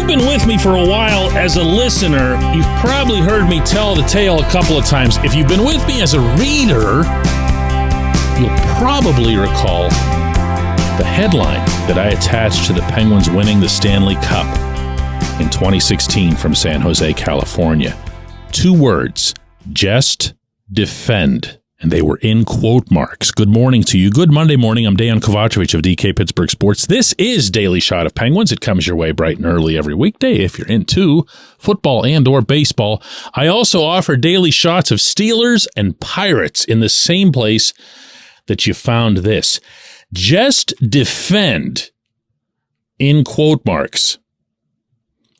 you've been with me for a while as a listener, you've probably heard me tell the tale a couple of times. If you've been with me as a reader, you'll probably recall the headline that I attached to the Penguins winning the Stanley Cup in 2016 from San Jose, California. 2 words, just defend. And they were in quote marks. Good morning to you. Good Monday morning. I'm Dejan Kovacevic of DK Pittsburgh Sports. This is Daily Shot of Penguins. It comes your way bright and early every weekday if you're into football and or baseball. I also offer daily shots of Steelers and Pirates in the same place that you found this. Just defend in quote marks.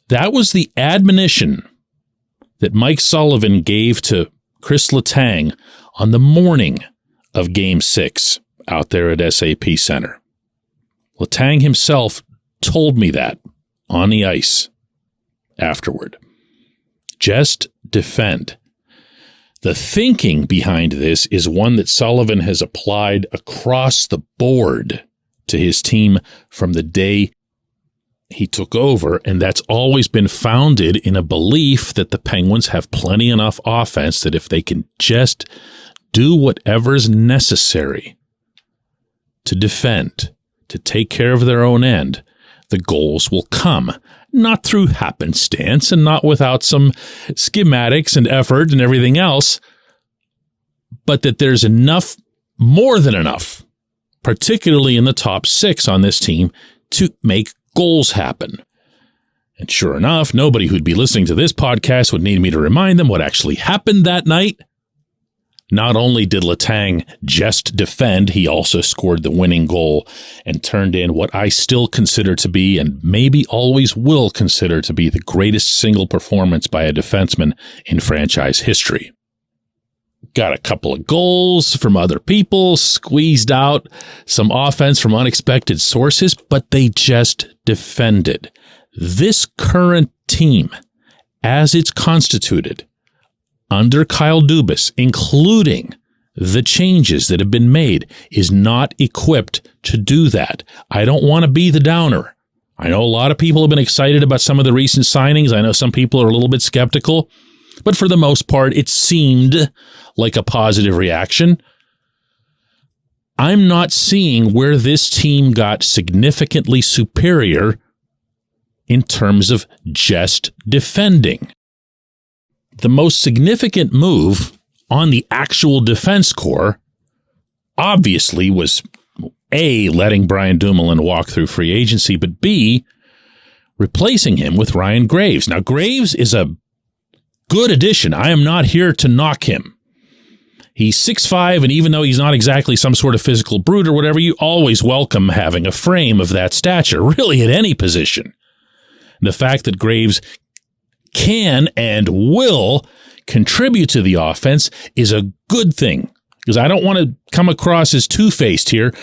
That was the admonition that Mike Sullivan gave to Chris Letang on the morning of Game 6 out there at SAP Center. Letang himself told me that on the ice afterward. Just defend. The thinking behind this is one that Sullivan has applied across the board to his team from the day he took over, and that's always been founded in a belief that the Penguins have plenty enough offense that if they can just do whatever's necessary to defend, to take care of their own end, the goals will come. Not through happenstance and not without some schematics and effort and everything else, but that there's enough, more than enough, particularly in the top 6 on this team, to make goals happen. And sure enough, nobody who'd be listening to this podcast would need me to remind them what actually happened that night. Not only did Letang just defend, he also scored the winning goal and turned in what I still consider to be, and maybe always will consider to be, the greatest single performance by a defenseman in franchise history. Got a couple of goals from other people, squeezed out some offense from unexpected sources, but they just defended. This current team, as it's constituted, under Kyle Dubas, including the changes that have been made, is not equipped to do that. I don't want to be the downer. I know a lot of people have been excited about some of the recent signings. I know some people are a little bit skeptical, but for the most part, it seemed like a positive reaction. I'm not seeing where this team got significantly superior in terms of just defending. The most significant move on the actual defense core obviously was A, letting Brian Dumoulin walk through free agency, but B, replacing him with Ryan Graves. Now, Graves is a good addition. I am not here to knock him. He's 6'5", and even though he's not exactly some sort of physical brute or whatever, you always welcome having a frame of that stature, really at any position. The fact that Graves can and will contribute to the offense is a good thing, because I don't want to come across as two-faced here.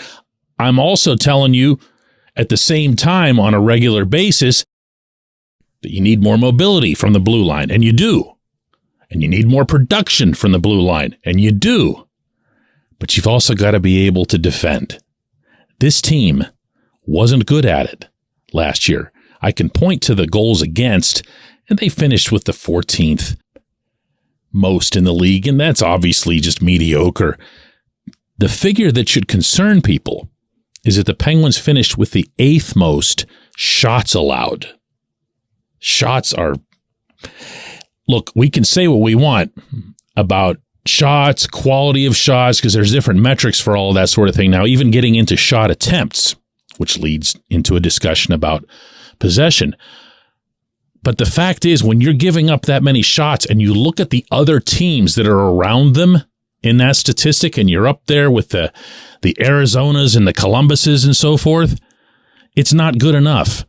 I'm also telling you at the same time on a regular basis that you need more mobility from the blue line, and you do. And you need more production from the blue line, and you do. But you've also got to be able to defend. This team wasn't good at it last year. I can point to the goals against, and they finished with the 14th most in the league, and that's obviously just mediocre. The figure that should concern people is that the Penguins finished with the 8th most shots allowed. Shots are... Look, we can say what we want about shots, quality of shots, because there's different metrics for all of that sort of thing. Now, even getting into shot attempts, which leads into a discussion about possession. But the fact is, when you're giving up that many shots and you look at the other teams that are around them in that statistic, and you're up there with the Arizonas and the Columbuses and so forth, it's not good enough.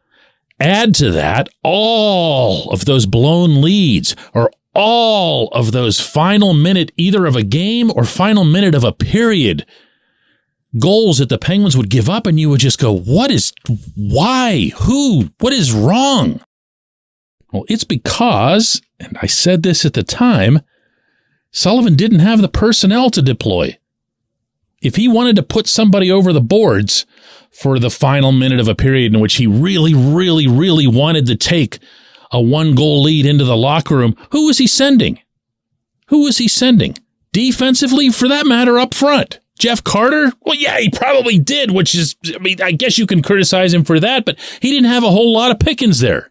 Add to that all of those blown leads, or all of those final minute either of a game or final minute of a period goals that the Penguins would give up, and you would just go, what is wrong? Well, it's because, and I said this at the time, Sullivan didn't have the personnel to deploy. If he wanted to put somebody over the boards for the final minute of a period in which he really, really, really wanted to take a 1-goal lead into the locker room. Who was he sending? Defensively, for that matter, up front. Jeff Carter? Well, yeah, he probably did, which is, I guess you can criticize him for that, but he didn't have a whole lot of pickings there.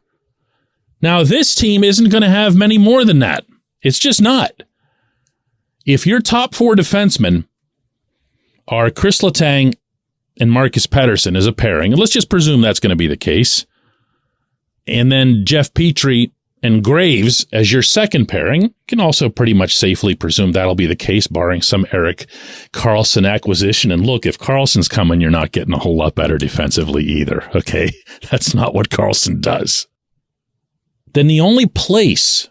Now, this team isn't going to have many more than that. It's just not. If your top 4 defensemen are Chris Letang and Marcus Pettersson as a pairing, and let's just presume that's going to be the case, and then Jeff Petrie and Graves as your second pairing, you can also pretty much safely presume that'll be the case, barring some Erik Karlsson acquisition. And look, if Karlsson's coming, you're not getting a whole lot better defensively either, okay? That's not what Karlsson does. Then the only place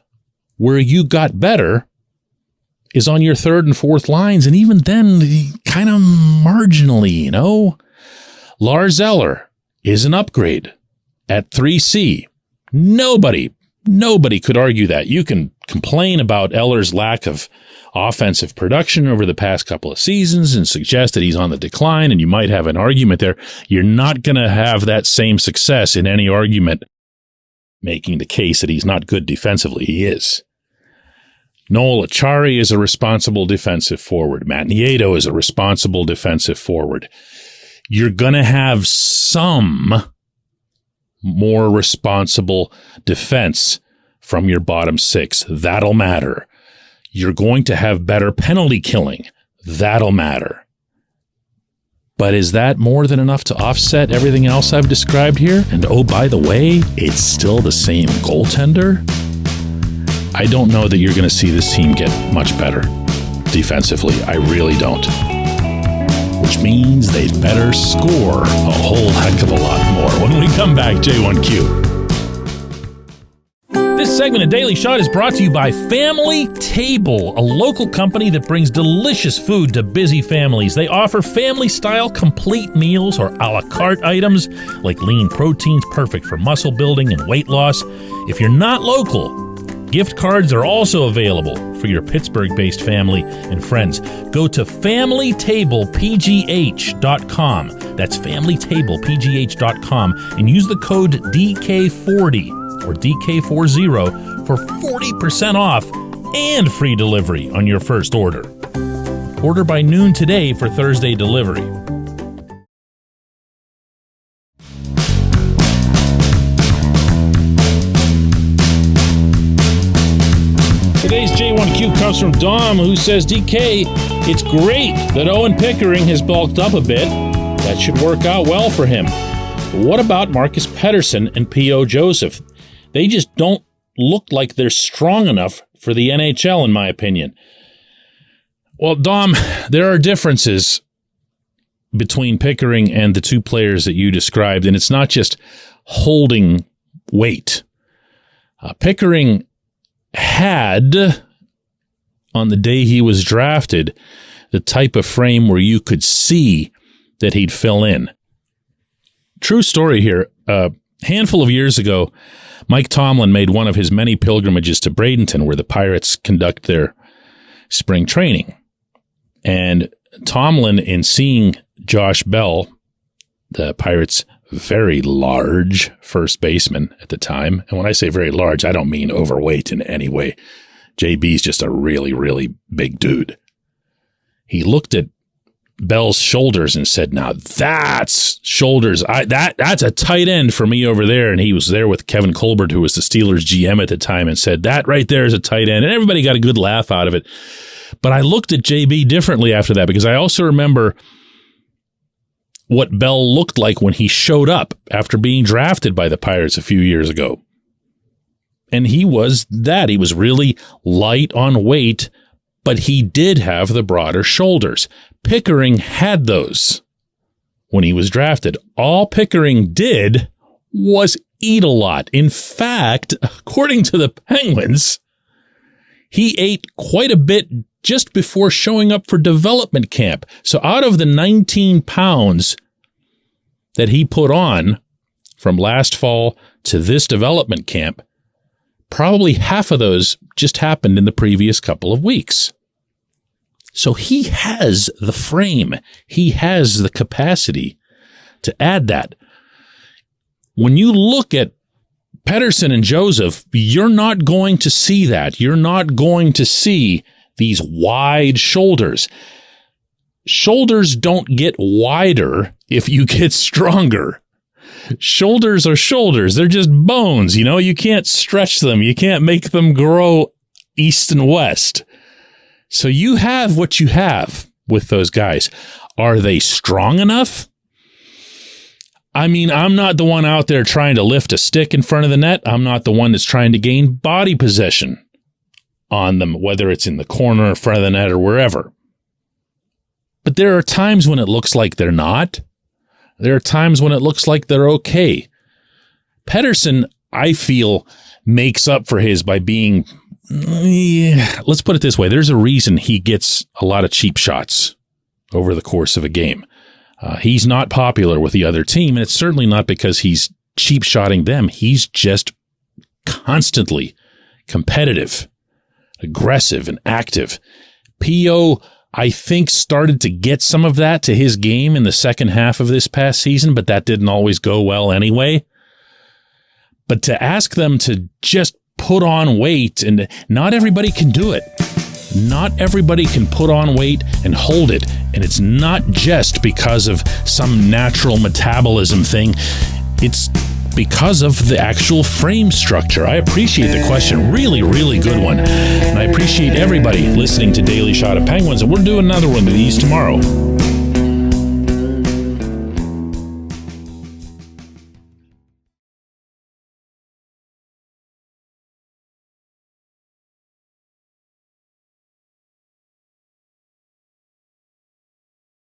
where you got better is on your third and fourth lines, and even then, kind of marginally, Lars Eller is an upgrade at 3C. Nobody could argue that. You can complain about Eller's lack of offensive production over the past couple of seasons and suggest that he's on the decline, and you might have an argument there. You're not going to have that same success in any argument making the case that he's not good defensively. He is. Noel Acciari is a responsible defensive forward. Matt Nieto is a responsible defensive forward. You're going to have some more responsible defense from your bottom 6. That'll matter. You're going to have better penalty killing. That'll matter. But is that more than enough to offset everything else I've described here? And oh, by the way, it's still the same goaltender? I don't know that you're going to see this team get much better defensively. I really don't. Which means they'd better score a whole heck of a lot more. When we come back, J1Q. This segment of Daily Shot is brought to you by Family Table, a local company that brings delicious food to busy families. They offer family-style complete meals or a la carte items like lean proteins perfect for muscle building and weight loss. If you're not local, gift cards are also available for your Pittsburgh-based family and friends. Go to FamilyTablePGH.com. That's FamilyTablePGH.com and use the code DK40 or DK40 for 40% off and free delivery on your first order. Order by noon today for Thursday delivery. Today's J1Q comes from Dom, who says, DK, it's great that Owen Pickering has bulked up a bit. That should work out well for him. But what about Marcus Pettersson and P.O. Joseph? They just don't look like they're strong enough for the NHL, in my opinion. Well, Dom, there are differences between Pickering and the two players that you described, and it's not just holding weight. Pickering had, on the day he was drafted, the type of frame where you could see that he'd fill in. True story here. A handful of years ago, Mike Tomlin made one of his many pilgrimages to Bradenton, where the Pirates conduct their spring training. And Tomlin, in seeing Josh Bell, the Pirates' very large first baseman at the time, and when I say very large, I don't mean overweight in any way. JB's just a really, really big dude. He looked at Bell's shoulders and said, now that's shoulders. That's a tight end for me over there. And he was there with Kevin Colbert, who was the Steelers GM at the time, and said, that right there is a tight end. And everybody got a good laugh out of it. But I looked at JB differently after that, because I also remember what Bell looked like when he showed up after being drafted by the Pirates a few years ago. And he was that. He was really light on weight, but he did have the broader shoulders. Pickering had those when he was drafted. All Pickering did was eat a lot. In fact, according to the Penguins, he ate quite a bit just before showing up for development camp. So out of the 19 pounds that he put on from last fall to this development camp, probably half of those just happened in the previous couple of weeks. So he has the frame. He has the capacity to add that. When you look at Pettersson and Joseph, you're not going to see that. You're not going to see these wide shoulders. Shoulders don't get wider if you get stronger. Shoulders are shoulders. They're just bones. You can't stretch them. You can't make them grow east and west. So you have what you have with those guys. Are they strong enough? I mean, I'm not the one out there trying to lift a stick in front of the net. I'm not the one that's trying to gain body possession on them, whether it's in the corner, in front of the net, or wherever. But there are times when it looks like they're not. There are times when it looks like they're okay. Pettersson, I feel, makes up for his by being, let's put it this way. There's a reason he gets a lot of cheap shots over the course of a game. He's not popular with the other team, and it's certainly not because he's cheap shotting them. He's just constantly competitive, aggressive, and active. P.O., I think, started to get some of that to his game in the second half of this past season, but that didn't always go well anyway. But to ask them to just put on weight, and not everybody can do it. Not everybody can put on weight and hold it. And it's not just because of some natural metabolism thing. It's because of the actual frame structure. I appreciate the question. Really, really good one. And I appreciate everybody listening to Daily Shot of Penguins. And we're doing another one of these tomorrow.